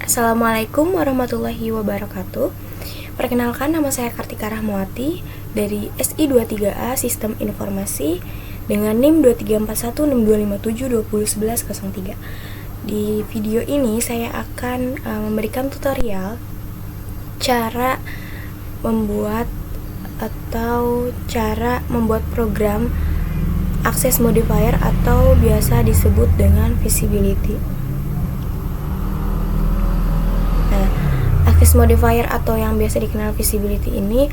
Assalamualaikum warahmatullahi wabarakatuh. Perkenalkan, nama saya Kartika Rahmawati dari SI23A Sistem Informasi dengan NIM 23416257201103. Di video ini saya akan memberikan tutorial cara membuat program access modifier atau biasa disebut dengan visibility. Access modifier atau yang biasa dikenal visibility ini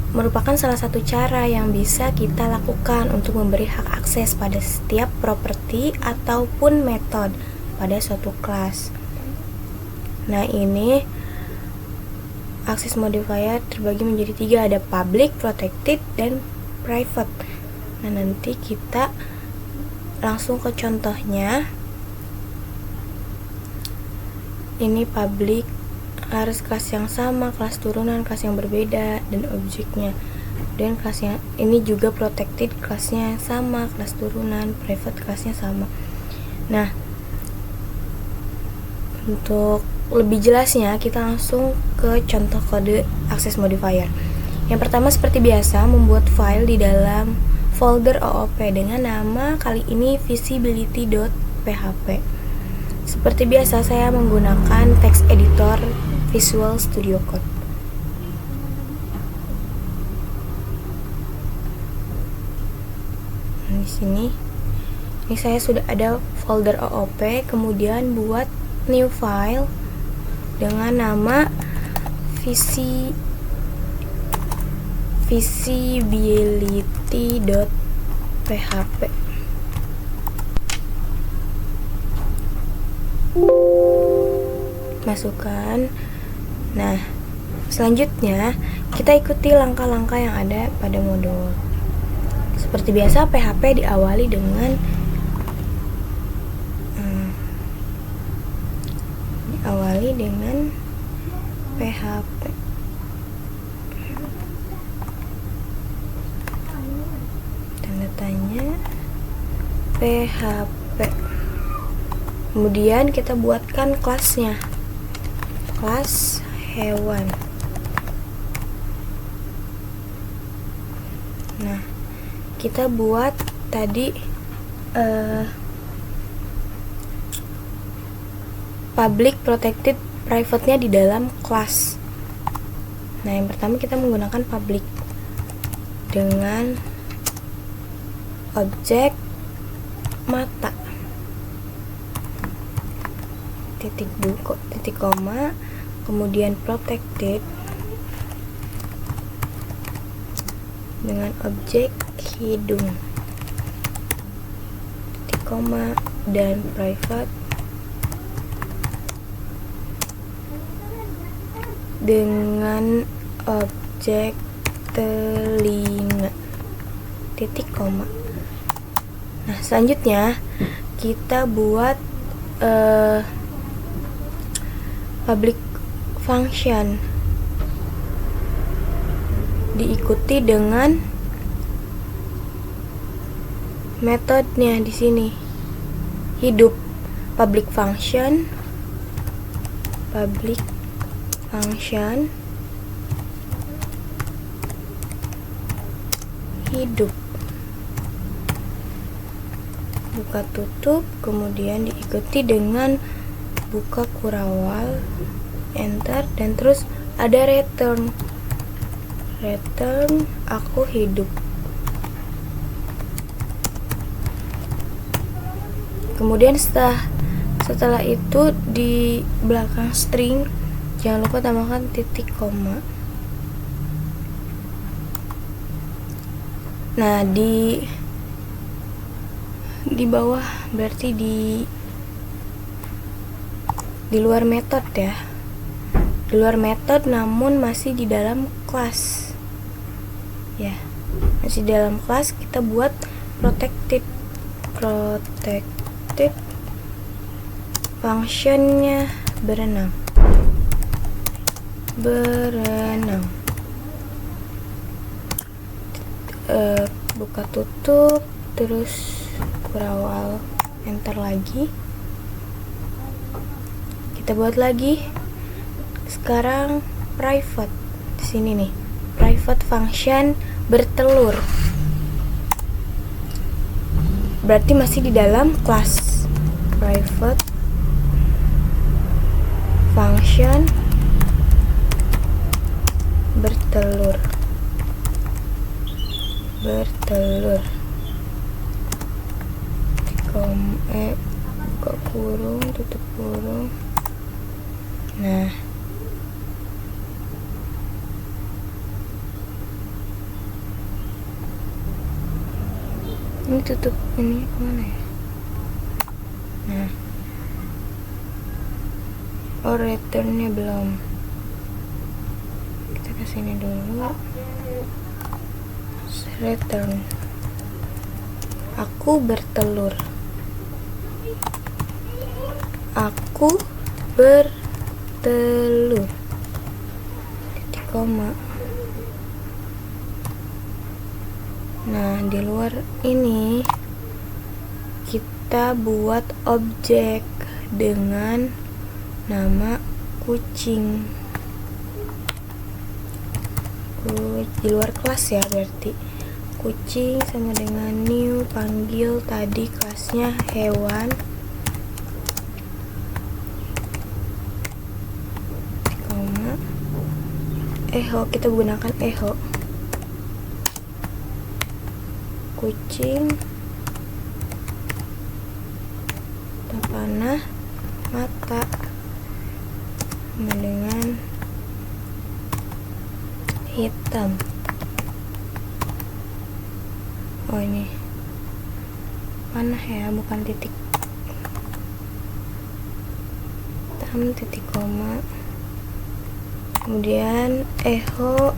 merupakan salah satu cara yang bisa kita lakukan untuk memberi hak akses pada setiap properti ataupun metode pada suatu kelas. Nah, ini access modifier terbagi menjadi 3, ada public, protected, dan private. Nah, nanti kita langsung ke contohnya. Ini public, harus kelas yang sama, kelas turunan, kelas yang berbeda, dan objeknya. Dan kelasnya ini juga protected, kelasnya sama, kelas turunan, private kelasnya sama. Nah, untuk lebih jelasnya kita langsung ke contoh kode access modifier. Yang pertama, seperti biasa, membuat file di dalam folder OOP dengan nama kali ini visibility.php. Seperti biasa, saya menggunakan text editor Visual Studio Code. Di sini, ini saya sudah ada folder OOP, kemudian buat new file dengan nama visibility.php. Masukkan. Nah, selanjutnya kita ikuti langkah-langkah yang ada pada modul. Seperti biasa, PHP diawali dengan PHP. Tanda tanya PHP. Kemudian kita buatkan kelasnya. Kelas hewan. Nah, kita buat tadi public, protected, private-nya di dalam kelas. Nah, yang pertama kita menggunakan public dengan objek mata, titik koma, kemudian protected dengan objek hidung, titik koma, dan private dengan objek telinga, titik koma. Nah, selanjutnya kita buat public function, diikuti dengan metodenya di sini, hidup. Public function hidup, buka tutup, kemudian diikuti dengan buka kurawal, enter, dan terus ada return aku hidup. Kemudian setelah itu di belakang string jangan lupa tambahkan titik koma. Nah, di bawah berarti di luar metode ya. Di luar metode namun masih di dalam kelas. Ya, masih di dalam kelas, kita buat protected functionnya berenang. Buka tutup, terus kurawal, enter lagi. kita buat lagi. Sekarang private. Di sini nih, private function bertelur. Berarti masih di dalam kelas. Private function bertelur. Buka kurung, tutup kurung. Nah, ini tutup ini mana ya? Nah, oh returnnya belum. Kita kesini dulu. Return. Aku bertelur. Aku bertelur. Titik koma. Nah, di luar ini kita buat objek dengan nama kucing. Di luar kelas ya, berarti kucing sama dengan new, panggil tadi kelasnya hewan. Koma. Echo, kita gunakan echo. Kucing, panah, mata sama dengan hitam. Oh, ini panah ya, bukan titik. Hitam, titik koma. Kemudian echo,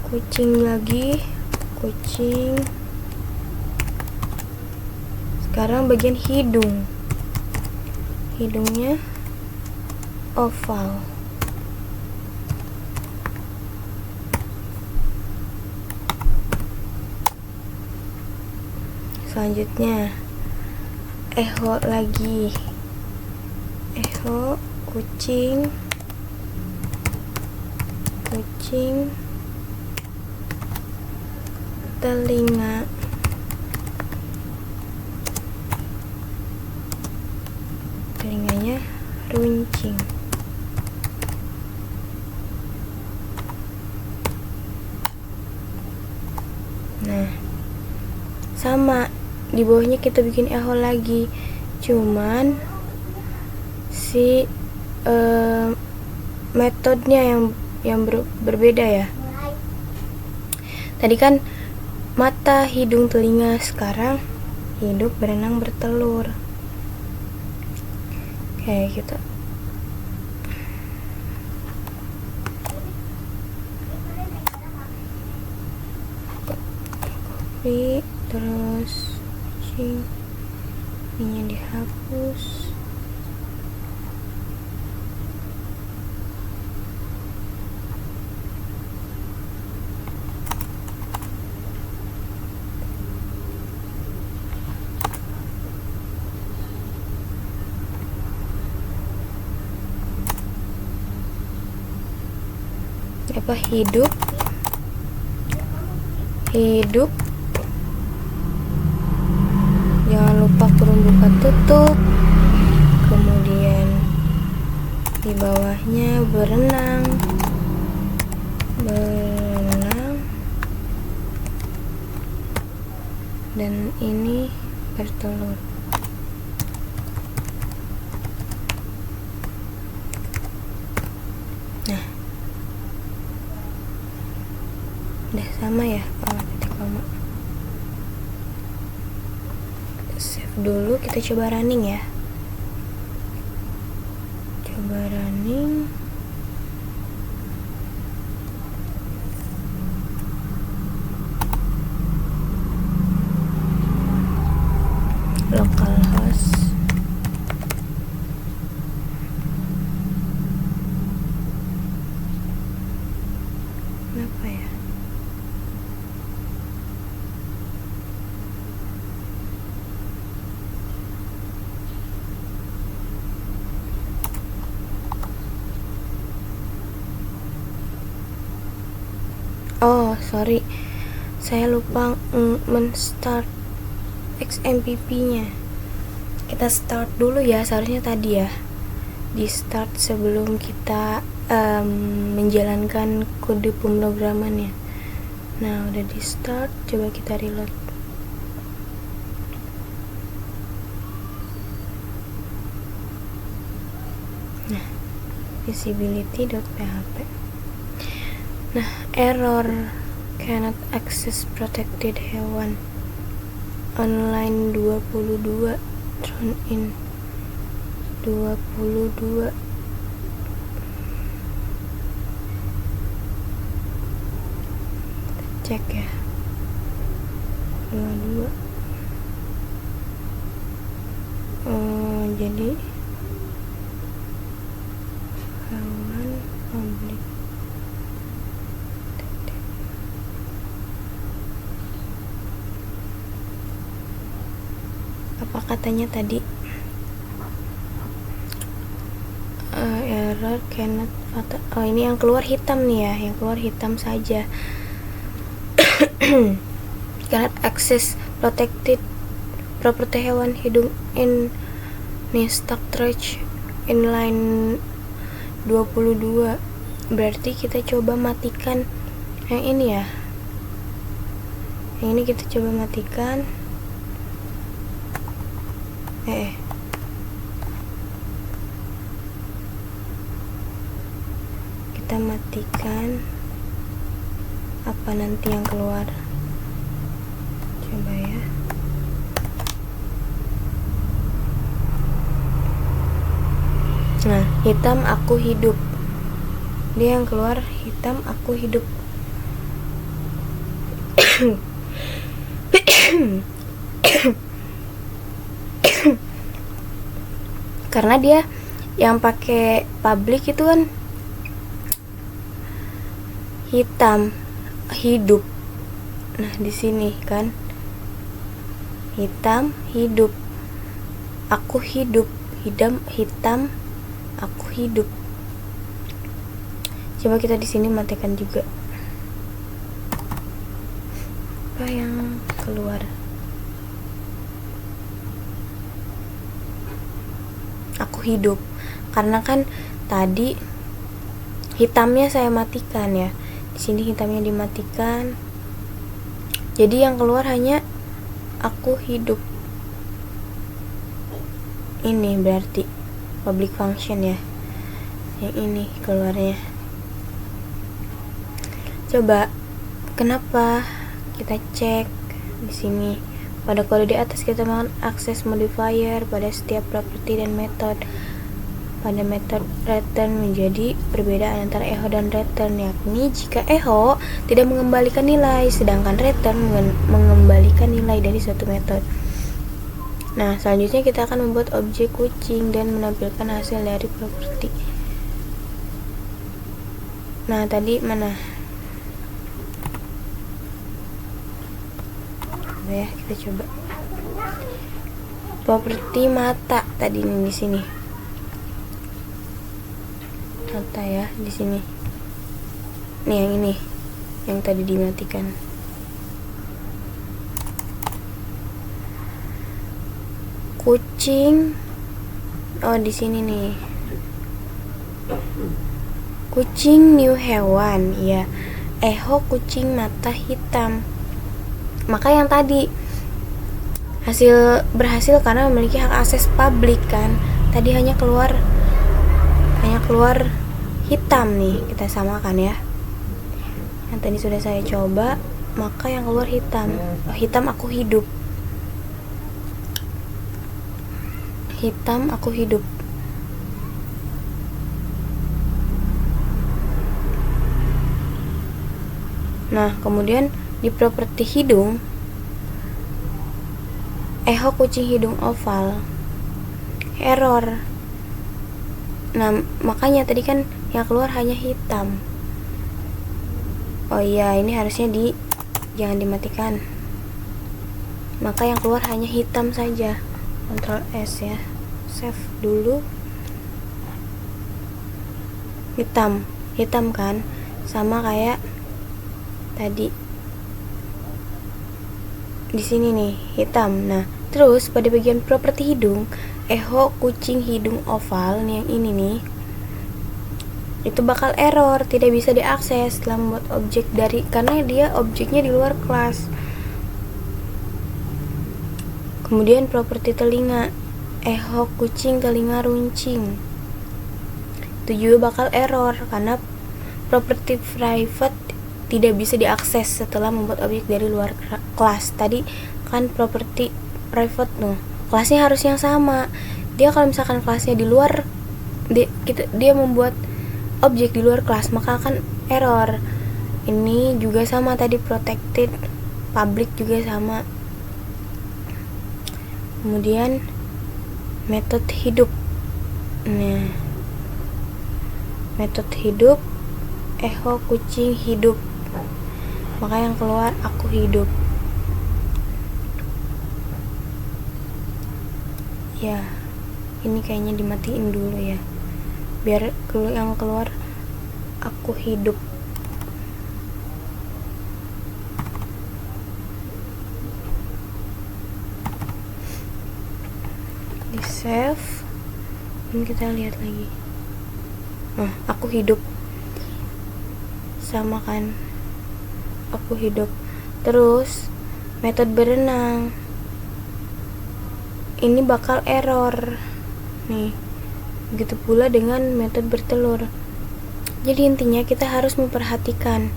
kucing lagi, kucing. Sekarang bagian hidung. Hidungnya oval. Selanjutnya echo lagi. Echo, kucing, telinga, telinganya runcing. Nah, sama di bawahnya kita bikin echo lagi, cuman si metodenya yang berbeda ya. Tadi kan mata, hidung, telinga, sekarang hidup, berenang, bertelur. Oke, kita copy, terus ini dihapus. Apa hidup jangan lupa kurung buka tutup, kemudian di bawahnya berenang, dan ini bertelur. Nah, udah sama ya. Titik koma. Save dulu, kita coba running ya. Coba running. Localhost. Kenapa ya? Oh sorry, saya lupa men-start XMPP nya. Kita start dulu ya, seharusnya tadi ya di start sebelum kita menjalankan kode pemrogramannya. Nah udah di start, coba kita reload. Nah visibility.php. Nah error cannot access protected hewan online 22 thrown in 22. Cek ya, 22. Jadi hewan publik. Apa katanya tadi? Error cannot ini yang keluar hitam nih ya, yang keluar hitam saja. Cannot access protected property hewan hidung in stock trash inline 22. Berarti kita coba matikan yang ini ya, yang ini kita coba matikan. Kita matikan, apa nanti yang keluar? Coba ya. Nah hitam aku hidup, dia yang keluar hitam aku hidup. Karena dia yang pakai public itu kan hitam hidup. Nah di sini kan hitam hidup, aku hidup, hitam aku hidup. Coba kita di sini matikan juga. Apa yang keluar? Aku hidup. Karena kan tadi hitamnya saya matikan ya. Di sini hitamnya dimatikan. Jadi yang keluar hanya aku hidup. Ini berarti public function ya. Yang ini keluarnya. Coba kenapa? Kita cek di sini. Pada kode di atas kita mengakses modifier pada setiap properti dan metode. Pada metode return menjadi perbedaan antara echo dan return, yakni jika echo tidak mengembalikan nilai, sedangkan return mengembalikan nilai dari suatu metode. Nah, selanjutnya kita akan membuat objek kucing dan menampilkan hasil dari properti. Nah, tadi mana? Ya, kita coba. Properti mata tadi ini di sini. Mata ya di sini. Nih yang ini, yang tadi dimatikan. Kucing. Oh, di sini nih. Kucing new hewan, ya. Echo kucing mata hitam. Maka yang tadi berhasil karena memiliki hak akses publik kan. Tadi hanya keluar hitam nih, kita samakan ya. Yang tadi sudah saya coba, maka yang keluar hitam. Hitam aku hidup. Hitam aku hidup. Nah, kemudian di properti hidung, echo kucing hidung oval, error. Nah, makanya tadi kan yang keluar hanya hitam. Oh iya, ini harusnya jangan dimatikan. Maka yang keluar hanya hitam saja. Ctrl S ya. Save dulu. Hitam kan? Sama kayak tadi di sini nih hitam. Nah, terus pada bagian properti hidung, eho kucing hidung oval nih, yang ini nih, itu bakal error, tidak bisa diakses setelah membuat objek karena dia objeknya di luar kelas. Kemudian properti telinga, eho kucing telinga runcing, itu juga bakal error karena properti private tidak bisa diakses setelah membuat objek dari luar kelas. Tadi kan properti private kelasnya harus yang sama. Dia kalau misalkan kelasnya di luar, dia membuat objek di luar kelas, maka akan error. Ini juga sama tadi, protected public juga sama. Kemudian metode hidup. Nah, metode hidup, eho kucing hidup, maka yang keluar aku hidup. Ya, ini kayaknya dimatiin dulu ya, biar yang keluar aku hidup. Di save, ini kita lihat lagi. Nah, aku hidup, sama kan, aku hidup. Terus metode berenang ini bakal error nih, begitu pula dengan metode bertelur. Jadi intinya kita harus memperhatikan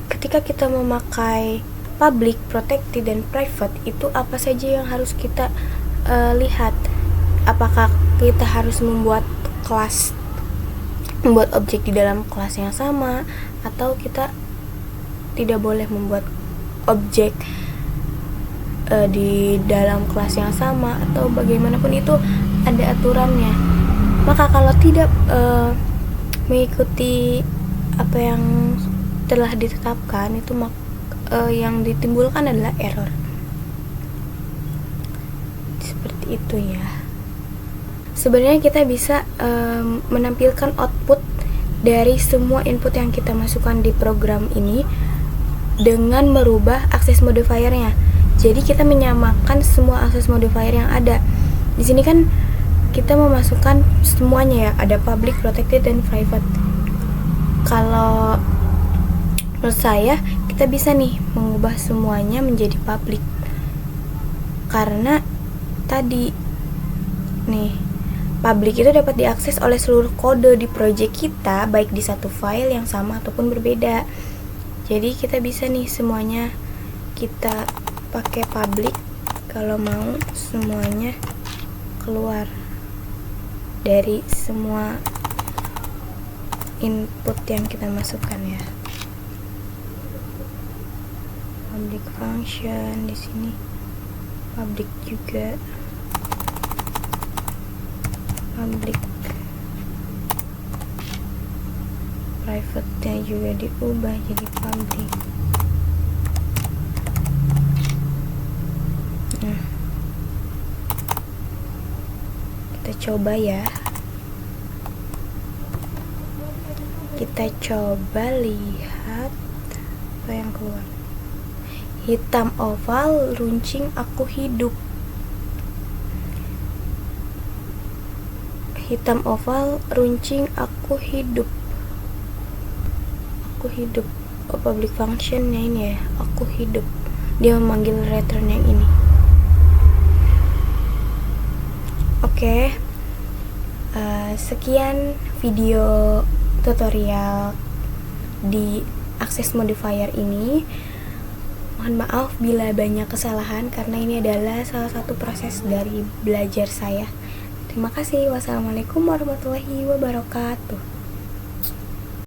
ketika kita memakai public, protected, dan private, itu apa saja yang harus kita lihat. Apakah kita harus membuat objek di dalam kelas yang sama, atau kita tidak boleh membuat objek di dalam kelas yang sama, atau bagaimanapun itu ada aturannya. Maka kalau tidak mengikuti apa yang telah ditetapkan, itu yang ditimbulkan adalah error. Seperti itu ya. Sebenarnya kita bisa menampilkan output dari semua input yang kita masukkan di program ini dengan merubah akses modifiernya. Jadi kita menyamakan semua akses modifier yang ada. Di sini kan kita memasukkan semuanya ya, ada public, protected, dan private. Kalau menurut saya kita bisa nih mengubah semuanya menjadi public, karena tadi nih, public itu dapat diakses oleh seluruh kode di project kita, baik di satu file yang sama ataupun berbeda. Jadi kita bisa nih semuanya kita pakai public kalau mau semuanya keluar dari semua input yang kita masukkan ya. Public function di sini public juga, public, private-nya juga diubah jadi public. Nah, kita coba ya, kita coba lihat apa yang keluar. Hitam oval runcing aku hidup. Hitam oval runcing aku hidup. Aku hidup. Public functionnya ini ya, aku hidup. Dia memanggil return yang ini. Oke. Sekian video tutorial di akses modifier ini. Mohon maaf bila banyak kesalahan, karena ini adalah salah satu proses dari belajar saya. Terima kasih. Wassalamualaikum warahmatullahi wabarakatuh.